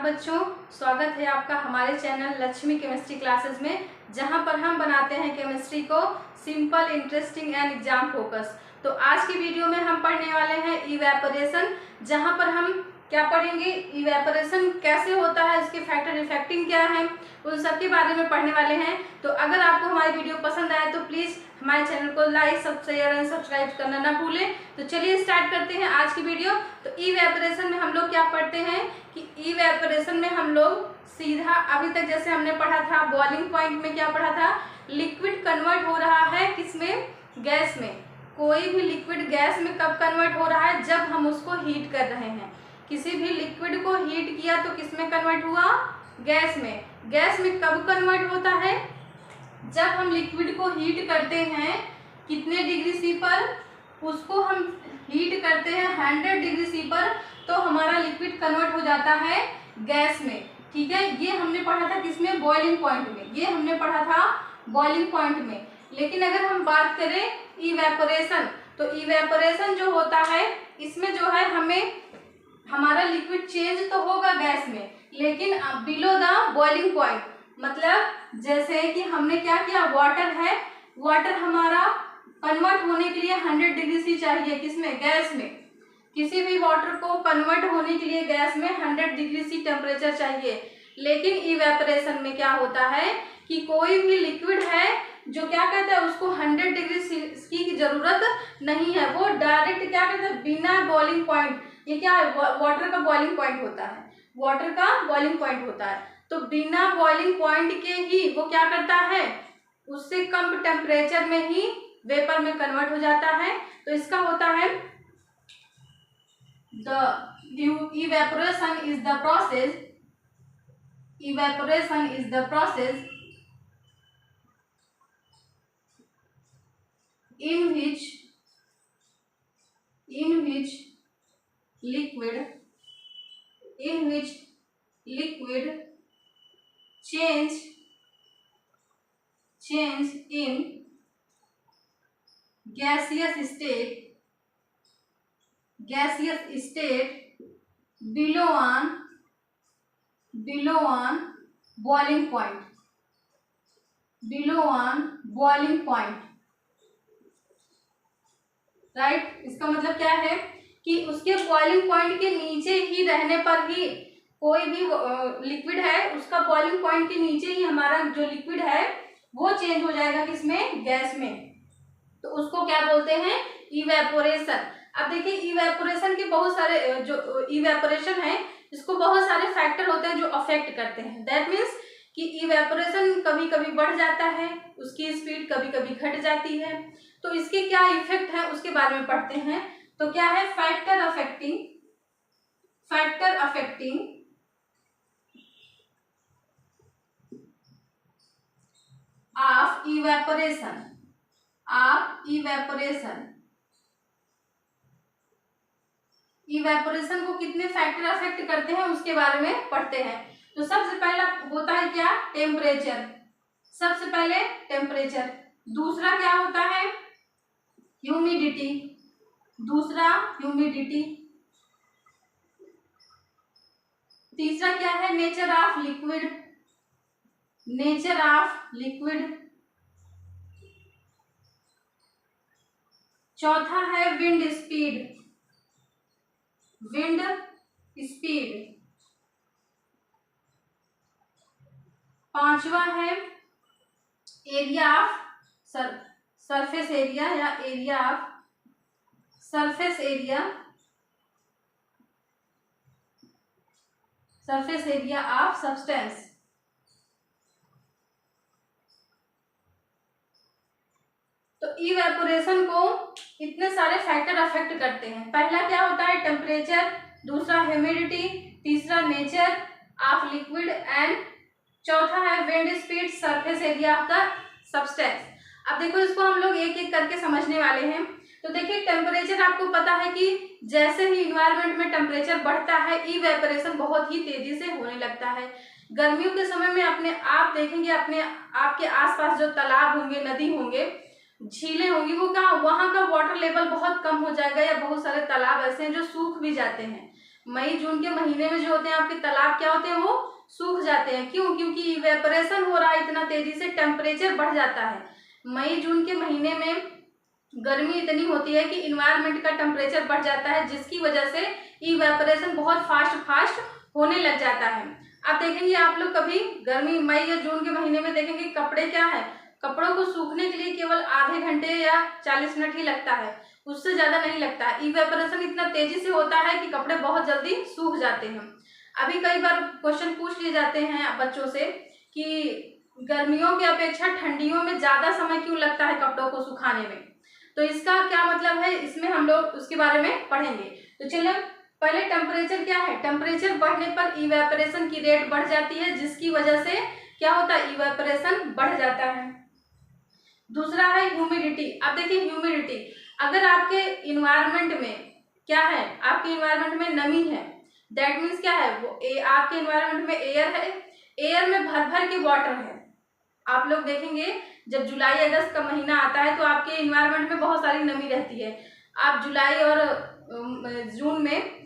बच्चों, स्वागत है आपका हमारे चैनल लक्ष्मी केमिस्ट्री क्लासेस में, जहां पर हम बनाते हैं केमिस्ट्री को simple, interesting and exam focus. तो आज की वीडियो में हम पढ़ने वाले हैं इवेपोरेशन, जहां पर हम क्या पढ़ेंगे, इवेपोरेशन कैसे होता है, इसके फैक्टर इफेक्टिंग क्या है, उन सब के बारे में पढ़ने वाले हैं। तो अगर आपको हमारी वीडियो पसंद आए तो प्लीज़ हमारे चैनल को लाइक, शेयर एंड सब्सक्राइब करना ना भूलें। तो चलिए स्टार्ट करते हैं आज की वीडियो। तो इवेपोरेशन में हम लोग क्या पढ़ते हैं कि इवेपोरेशन में हम लोग सीधा अभी तक जैसे हमने पढ़ा था, बॉइलिंग पॉइंट में क्या पढ़ा था, लिक्विड कन्वर्ट हो रहा है किसमें, गैस में। कोई भी लिक्विड गैस में कब कन्वर्ट हो रहा है, जब हम उसको हीट कर रहे हैं। किसी भी लिक्विड को हीट किया तो किसमें कन्वर्ट हुआ, गैस में। गैस में कब कन्वर्ट होता है, जब हम लिक्विड को हीट करते हैं कितने डिग्री सी पर, उसको हम हीट करते हैं 100 डिग्री सी पर, तो हमारा लिक्विड कन्वर्ट हो जाता है गैस में। ठीक है, ये हमने पढ़ा था किसमें, बॉइलिंग पॉइंट में। ये हमने पढ़ा था बॉइलिंग पॉइंट में। लेकिन अगर हम बात करें इवेपोरेशन, तो इवेपोरेशन जो होता है इसमें जो है हमें हमारा लिक्विड चेंज तो होगा गैस में, लेकिन बिलो द बॉइलिंग पॉइंट। मतलब जैसे कि हमने क्या किया, वाटर है, वाटर हमारा कन्वर्ट होने के लिए 100 डिग्री सी चाहिए, किसमें, गैस में। किसी भी वाटर को कन्वर्ट होने के लिए गैस में 100 डिग्री सी टेम्परेचर चाहिए। लेकिन इवेपोरेशन में क्या होता है कि कोई भी लिक्विड है जो क्या कहता है, उसको 100 डिग्री सी की जरूरत नहीं है, वो डायरेक्ट क्या कहता है, बिना बॉइलिंग पॉइंट, ये क्या है, वाटर का बॉइलिंग पॉइंट होता है, वाटर का बॉइलिंग पॉइंट होता है। तो बिना बॉइलिंग पॉइंट के ही वो क्या करता है, उससे कम टेम्परेचर में ही वेपर में कन्वर्ट हो जाता है। तो इसका होता है the evaporation is the process, evaporation is the process in which liquid change in gaseous state below on boiling point, right. इसका मतलब क्या है कि उसके बॉइलिंग पॉइंट के नीचे ही रहने पर ही, कोई भी लिक्विड है उसका बॉइलिंग पॉइंट के नीचे ही हमारा जो लिक्विड है वो चेंज हो जाएगा किसमें, गैस में। तो उसको क्या बोलते हैं, इवेपोरेशन। अब देखिए इवेपोरेशन के बहुत सारे, जो इवेपोरेशन है इसको बहुत सारे फैक्टर होते हैं जो अफेक्ट करते हैं। दैट मीन्स कि इवेपोरेशन कभी कभी बढ़ जाता है, उसकी स्पीड कभी कभी घट जाती है। तो इसके क्या इफेक्ट है उसके बारे में पढ़ते हैं। तो क्या है, फैक्टर अफेक्टिंग ऑफ इवेपोरेशन को कितने फैक्टर अफेक्ट करते हैं उसके बारे में पढ़ते हैं। तो सबसे पहला होता है क्या, टेम्परेचर। सबसे पहले टेम्परेचर। दूसरा क्या होता है, ह्यूमिडिटी। तीसरा क्या है, नेचर ऑफ लिक्विड। चौथा है विंड स्पीड। पांचवा है एरिया ऑफ सरफेस एरिया या area of surface area of substance. तो इवेपोरेशन को इतने सारे फैक्टर अफेक्ट करते हैं। पहला क्या होता है, टेम्परेचर। दूसरा ह्यूमिडिटी। तीसरा नेचर ऑफ लिक्विड एंड चौथा है wind speed, surface area of the substance. अब देखो इसको हम लोग एक एक करके समझने वाले हैं। तो देखिए टेम्परेचर, आपको पता है कि जैसे ही इन्वायरमेंट में टेम्परेचर बढ़ता है इवेपोरेशन बहुत ही तेजी से होने लगता है। गर्मियों के समय में अपने आप देखेंगे, अपने आपके आसपास जो तालाब होंगे, नदी होंगे, झीलें होंगी, वो कहाँ, वहाँ का वाटर लेवल बहुत कम हो जाएगा, या बहुत सारे तालाब ऐसे हैं जो सूख भी जाते हैं। मई जून के महीने में जो होते हैं आपके तालाब क्या होते हैं, वो सूख जाते हैं। क्यों? क्योंकि इवेपोरेशन हो रहा है इतना तेजी से, टेम्परेचर बढ़ जाता है। मई जून के महीने में गर्मी इतनी होती है कि इन्वायरमेंट का टेम्परेचर बढ़ जाता है, जिसकी वजह से इवेपोरेशन बहुत फास्ट होने लग जाता है। अब देखेंगे आप लोग कभी गर्मी मई या जून के महीने में देखेंगे कपड़े क्या है, कपड़ों को सूखने के लिए केवल आधे घंटे या 40 मिनट ही लगता है, उससे ज़्यादा नहीं लगता है। इवेपोरेशन इतना तेजी से होता है कि कपड़े बहुत जल्दी सूख जाते हैं। अभी कई बार क्वेश्चन पूछ लिए जाते हैं बच्चों से कि गर्मियों की अपेक्षा ठंडियों में ज़्यादा समय क्यों लगता है कपड़ों को सुखाने में, तो इसका क्या मतलब है, इसमें हम लोग उसके बारे में पढ़ेंगे। तो चलिए पहले टेम्परेचर क्या है, टेम्परेचर बढ़ने पर इवेपोरेशन की रेट बढ़ जाती है, जिसकी वजह से क्या होता है, इवेपोरेशन बढ़ जाता है। दूसरा है ह्यूमिडिटी। अब देखिए ह्यूमिडिटी, अगर आपके इन्वायरमेंट में क्या है, आपके इन्वायरमेंट में नमी है, दैट मीन्स क्या है, वो आपके इन्वायरमेंट में एयर है, एयर में भर भर के वाटर है। आप लोग देखेंगे जब जुलाई अगस्त का महीना आता है तो आपके इन्वायरमेंट में बहुत सारी नमी रहती है। आप जुलाई और जून में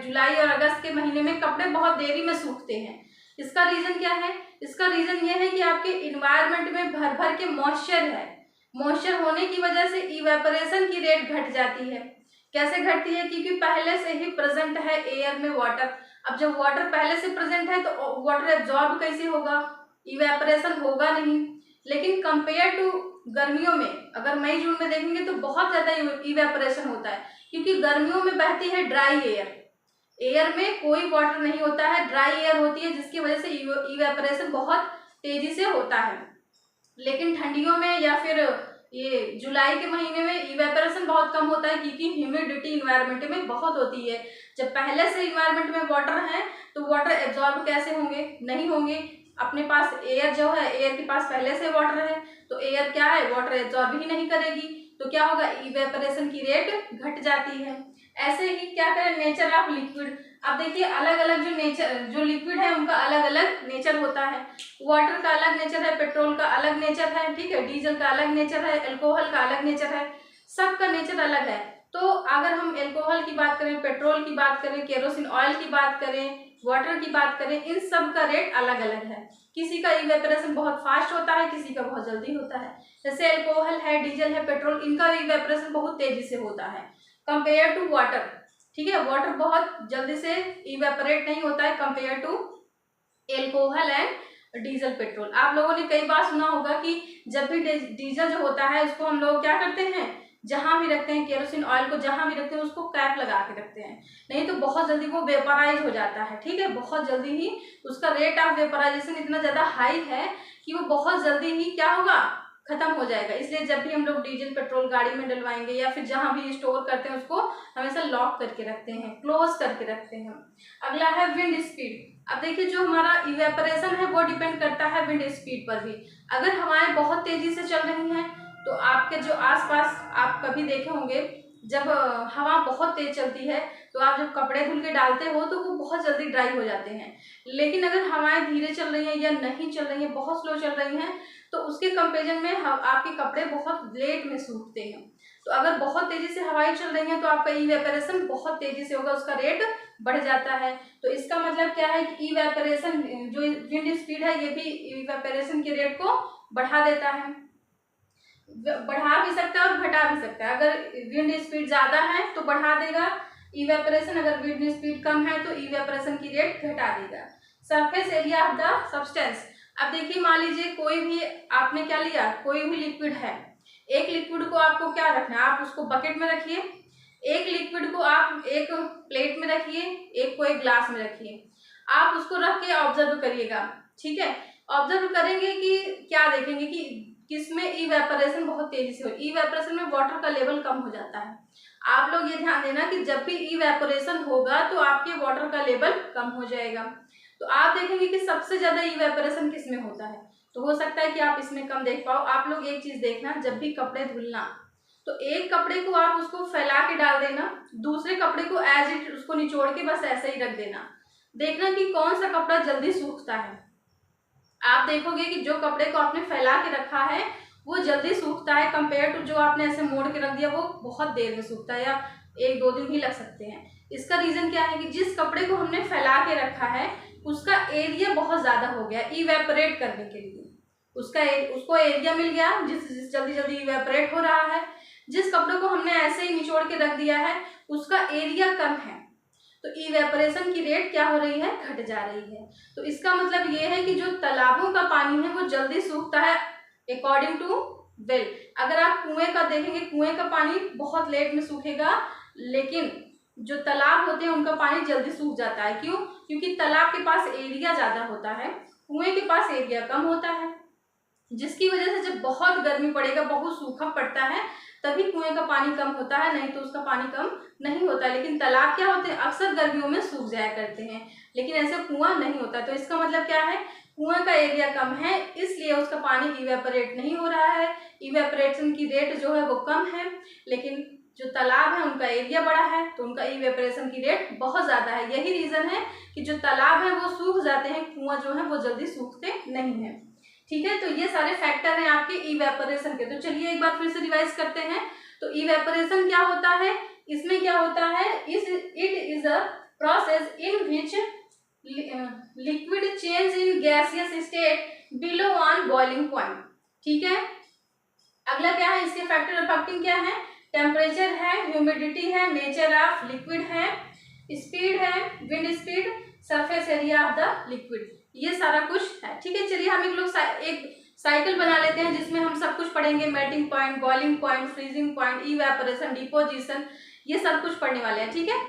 जुलाई और अगस्त के महीने में कपड़े बहुत देरी में सूखते हैं। इसका रीज़न क्या है, इसका रीज़न ये है कि आपके इन्वायरमेंट में भर भर के मॉइस्चर है। मॉइस्चर होने की वजह से इवेपोरेशन की रेट घट जाती है। कैसे घटती है, क्योंकि पहले से ही प्रेजेंट है एयर में वाटर। अब जब वाटर पहले से प्रेजेंट है तो वाटर एब्जॉर्ब कैसे होगा, इवेपोरेशन होगा नहीं। लेकिन कंपेयर टू गर्मियों में, अगर मई जून में देखेंगे तो बहुत ज़्यादा इवेपोरेशन होता है, क्योंकि गर्मियों में बहती है ड्राई एयर, एयर में कोई वाटर नहीं होता है, ड्राई एयर होती है, जिसकी वजह से इवेपोरेशन बहुत तेजी से होता है। लेकिन ठंडियों में या फिर ये जुलाई के महीने में इवेपोरेशन बहुत कम होता है, क्योंकि ह्यूमिडिटी इन्वायरमेंट में बहुत होती है। जब पहले से इन्वायरमेंट में वाटर है तो वाटर एब्जॉर्ब कैसे होंगे, नहीं होंगे। अपने पास एयर जो है, एयर के पास पहले से वाटर है, तो एयर क्या है, वाटर एब्जॉर्ब ही नहीं करेगी, तो क्या होगा, इवेपोरेशन की रेट घट जाती है। ऐसे ही क्या करें, नेचर ऑफ लिक्विड। अब देखिए अलग अलग जो लिक्विड है उनका अलग अलग नेचर होता है। वाटर का अलग नेचर है, पेट्रोल का अलग नेचर है, ठीक है, डीजल का अलग नेचर है, अल्कोहल का अलग नेचर है, सबका नेचर अलग है। तो अगर हम अल्कोहल की बात करें, पेट्रोल की बात करें, केरोसिन ऑयल की बात करें, वाटर की बात करें, इन सब का रेट अलग अलग है। किसी का इवेपोरेशन बहुत फास्ट होता है, किसी का बहुत जल्दी होता है। जैसे अल्कोहल है, डीजल है, पेट्रोल, इनका इवेपोरेशन बहुत तेजी से होता है कंपेयर टू वाटर, ठीक है। वाटर बहुत जल्दी से इवेपोरेट नहीं होता है compare to alcohol and diesel, petrol. आप लोगों ने कई बार सुना होगा कि जब भी डीजल जो होता है उसको हम लोग क्या करते हैं, जहां भी रखते हैं, केरोसिन ऑयल को जहां भी रखते हैं उसको कैप लगा के रखते हैं, नहीं तो बहुत जल्दी वो वेपराइज हो जाता है, ठीक है, बहुत जल्दी ही उसका रेट ऑफ वेपराइजेशन इतना ज़्यादा हाई है कि वो बहुत जल्दी ही क्या होगा, खत्म हो जाएगा। इसलिए जब भी हम लोग डीजल पेट्रोल गाड़ी में डलवाएंगे या फिर जहां भी स्टोर करते हैं उसको हमेशा लॉक करके रखते हैं, क्लोज करके रखते हैं। अगला है विंड स्पीड। अब देखिए जो हमारा इवेपोरेशन है वो डिपेंड करता है विंड स्पीड पर भी। अगर हवाएं बहुत तेजी से चल रही हैं तो आपके जो आसपास आप कभी देखे होंगे जब हवा बहुत तेज चलती है तो आप जब कपड़े धुल के डालते हो तो वो बहुत जल्दी ड्राई हो जाते हैं। लेकिन अगर हवाएं धीरे चल रही हैं या नहीं चल रही हैं, बहुत स्लो चल रही हैं, तो उसके कंपेरिजन में आपके कपड़े बहुत लेट में सूखते हैं। तो अगर बहुत तेजी से हवाएं चल रही हैं तो आपका इवेपोरेशन बहुत तेजी से होगा, उसका रेट बढ़ जाता है। तो इसका मतलब क्या है कि इवेपोरेशन जो विंड स्पीड है ये भी इवेपोरेशन के रेट को बढ़ा देता है, बढ़ा भी सकता है और घटा भी सकता है। अगर विंड स्पीड ज़्यादा है तो बढ़ा देगा इवेपोरेशन, अगर विंड स्पीड कम है तो इवेपोरेशन की रेट घटा देगा। Surface area of the substance. अब देखिए मान लीजिए कोई भी आपने क्या लिया, कोई भी लिक्विड है, एक लिक्विड को आपको क्या रखना है, आप उसको बकेट में रखिए, एक लिक्विड को आप एक प्लेट में रखिए, एक को एक ग्लास में रखिए, आप उसको रख के ऑब्जर्व करिएगा, ठीक है। ऑब्जर्व करेंगे कि क्या देखेंगे कि किसमें इवेपोरेशन बहुत तेजी से हो, इवेपोरेशन में वाटर का लेवल कम हो जाता है। आप लोग ये ध्यान देना कि जब भी इवेपोरेशन होगा तो आपके वाटर का लेवल कम हो जाएगा। तो आप देखेंगे कि सबसे ज्यादा इवेपोरेशन किस में होता है, तो हो सकता है कि आप इसमें कम देख पाओ। आप लोग एक चीज देखना, जब भी कपड़े धुलना तो एक कपड़े को आप उसको फैला के डाल देना, दूसरे कपड़े को एज इट उसको निचोड़ के बस ऐसे ही रख देना, देखना कि कौन सा कपड़ा जल्दी सूखता है। आप देखोगे कि जो कपड़े को आपने फैला के रखा है वो जल्दी सूखता है कंपेयर टू जो आपने ऐसे मोड़ के रख दिया वो बहुत देर में सूखता है, या 1-2 दिन भी लग सकते हैं। इसका रीज़न क्या है कि जिस कपड़े को हमने फैला के रखा है उसका एरिया बहुत ज़्यादा हो गया इवेपोरेट करने के लिए, उसको एरिया मिल गया जिस जल्दी जल्दी इवेपोरेट हो रहा है। जिस कपड़े को हमने ऐसे ही निचोड़ के रख दिया है उसका एरिया कम है, तो इवेपोरेशन की रेट क्या हो रही है, घट जा रही है। तो इसका मतलब ये है कि जो तालाबों का पानी है वो जल्दी सूखता है अकॉर्डिंग टू वेल। अगर आप कुएं का देखेंगे, कुएं का पानी बहुत लेट में सूखेगा, लेकिन जो तालाब होते हैं उनका पानी जल्दी सूख जाता है। क्यों? क्योंकि तालाब के पास एरिया ज़्यादा होता है, कुएं के पास एरिया कम होता है, जिसकी वजह से जब बहुत गर्मी पड़ेगा, बहुत सूखा पड़ता है, तभी कुएं का पानी कम होता है, नहीं तो उसका पानी कम नहीं होता। लेकिन तालाब क्या होते हैं, अक्सर गर्मियों में सूख जाया करते हैं, लेकिन ऐसे कुआं नहीं होता। तो इसका मतलब क्या है, कुएं का एरिया कम है, इसलिए उसका पानी इवेपोरेट नहीं हो रहा है, इवेपोरेशन की रेट जो है वो कम है। लेकिन जो तालाब है उनका एरिया बड़ा है, तो उनका इवेपोरेशन की रेट बहुत ज़्यादा है। यही रीज़न है कि जो तालाब है वो सूख जाते हैं, कुआं जो है वो जल्दी सूखते नहीं है। ठीक है, तो ये सारे फैक्टर हैं आपके इवेपोरेशन के। तो चलिए एक बार फिर से रिवाइज करते हैं। तो इवेपोरेशन क्या होता है, इसमें क्या होता है, it is a process in which liquid change in gaseous state below on boiling point. ठीक है, अगला क्या है, इसके फैक्टर अफेक्टिंग क्या है, टेम्परेचर है, ह्यूमिडिटी है, नेचर ऑफ लिक्विड है, स्पीड है, wind speed, surface area of the liquid, ये सारा कुछ है। ठीक है, चलिए हम एक साइकिल बना लेते हैं जिसमें हम सब कुछ पढ़ेंगे, melting point, boiling point, freezing point, evaporation, deposition, ये सब कुछ पढ़ने वाले हैं। ठीक है,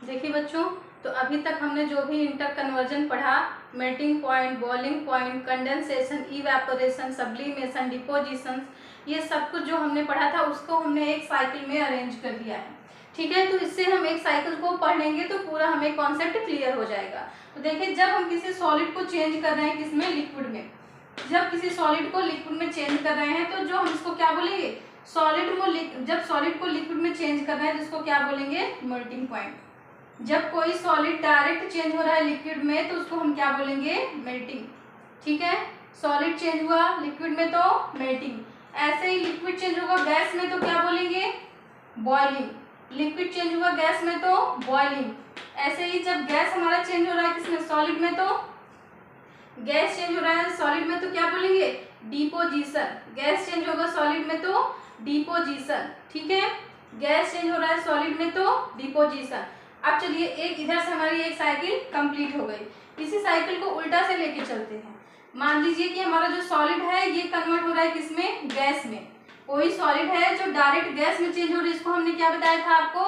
देखिए बच्चों, तो अभी तक हमने जो भी इंटर कन्वर्जन पढ़ा, melting point, boiling point, condensation, evaporation, sublimation, deposition, ये सब कुछ जो हमने पढ़ा था उसको हमने एक साइकिल में अरेंज कर दिया है। ठीक है, तो इससे हम एक साइकिल को पढ़ेंगे तो पूरा हमें कॉन्सेप्ट क्लियर हो जाएगा। तो देखिए, जब हम किसी सॉलिड को चेंज कर रहे हैं, किसमें, लिक्विड में, जब किसी सॉलिड को लिक्विड में चेंज कर रहे हैं तो जो हम इसको क्या बोलेंगे, जब सॉलिड को लिक्विड में चेंज कर रहे हैं तो इसको क्या बोलेंगे, मेल्टिंग पॉइंट। जब कोई सॉलिड डायरेक्ट चेंज हो रहा है लिक्विड में तो उसको हम क्या बोलेंगे, मेल्टिंग। ठीक है, सॉलिड चेंज हुआ लिक्विड में तो मेल्टिंग, ऐसे ही लिक्विड चेंज होगा गैस में तो क्या बोलेंगे, बॉइलिंग। लिक्विड चेंज हुआ गैस में तो बॉइलिंग। ऐसे ही जब गैस हमारा चेंज हो रहा है किसमें, सॉलिड में, तो गैस चेंज हो रहा है सॉलिड में तो क्या बोलेंगे, डिपोजिशन। गैस चेंज होगा सॉलिड में तो डिपोजिशन। ठीक है, गैस चेंज हो रहा है सॉलिड में तो डिपोजिशन। अब चलिए एक इधर से हमारी एक साइकिल कंप्लीट हो गई। इसी साइकिल को उल्टा से लेके चलते हैं। मान लीजिए कि हमारा जो सॉलिड है ये कन्वर्ट हो रहा है किसमें, गैस में। कोई सॉलिड है जो डायरेक्ट गैस में चेंज हो रही है, इसको हमने क्या बताया था आपको,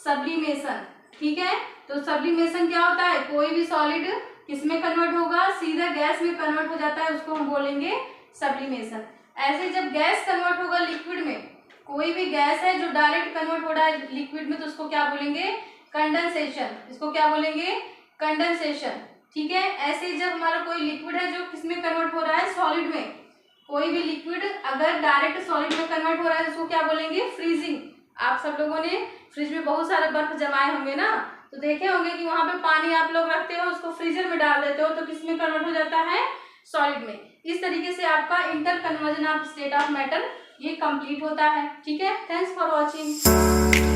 सब्लिमेशन। ठीक है, तो सब्लिमेशन क्या होता है, कोई भी सॉलिड किसमें कन्वर्ट होगा, सीधा गैस में कन्वर्ट हो जाता है, उसको हम बोलेंगे सब्लिमेशन। ऐसे जब गैस कन्वर्ट होगा लिक्विड में, कोई भी गैस है जो डायरेक्ट कन्वर्ट हो रहा है लिक्विड में तो उसको क्या बोलेंगे, कंडेंसेशन। इसको क्या बोलेंगे, कंडेंसेशन। ठीक है, ऐसे जब हमारा कोई लिक्विड है जो किसमें कन्वर्ट हो रहा है, सॉलिड में, कोई भी लिक्विड अगर डायरेक्ट सॉलिड में कन्वर्ट हो रहा है उसको क्या बोलेंगे, फ्रीजिंग। आप सब लोगों ने फ्रिज में बहुत सारे बर्फ जमाए होंगे ना, तो देखे होंगे कि वहां पे पानी आप लोग रखते हो, उसको फ्रीजर में डाल देते हो तो किसमें कन्वर्ट हो जाता है, सॉलिड में। इस तरीके से आपका inter conversion of state of matter ये कंप्लीट होता है। ठीक है, थैंक्स फॉर वॉचिंग।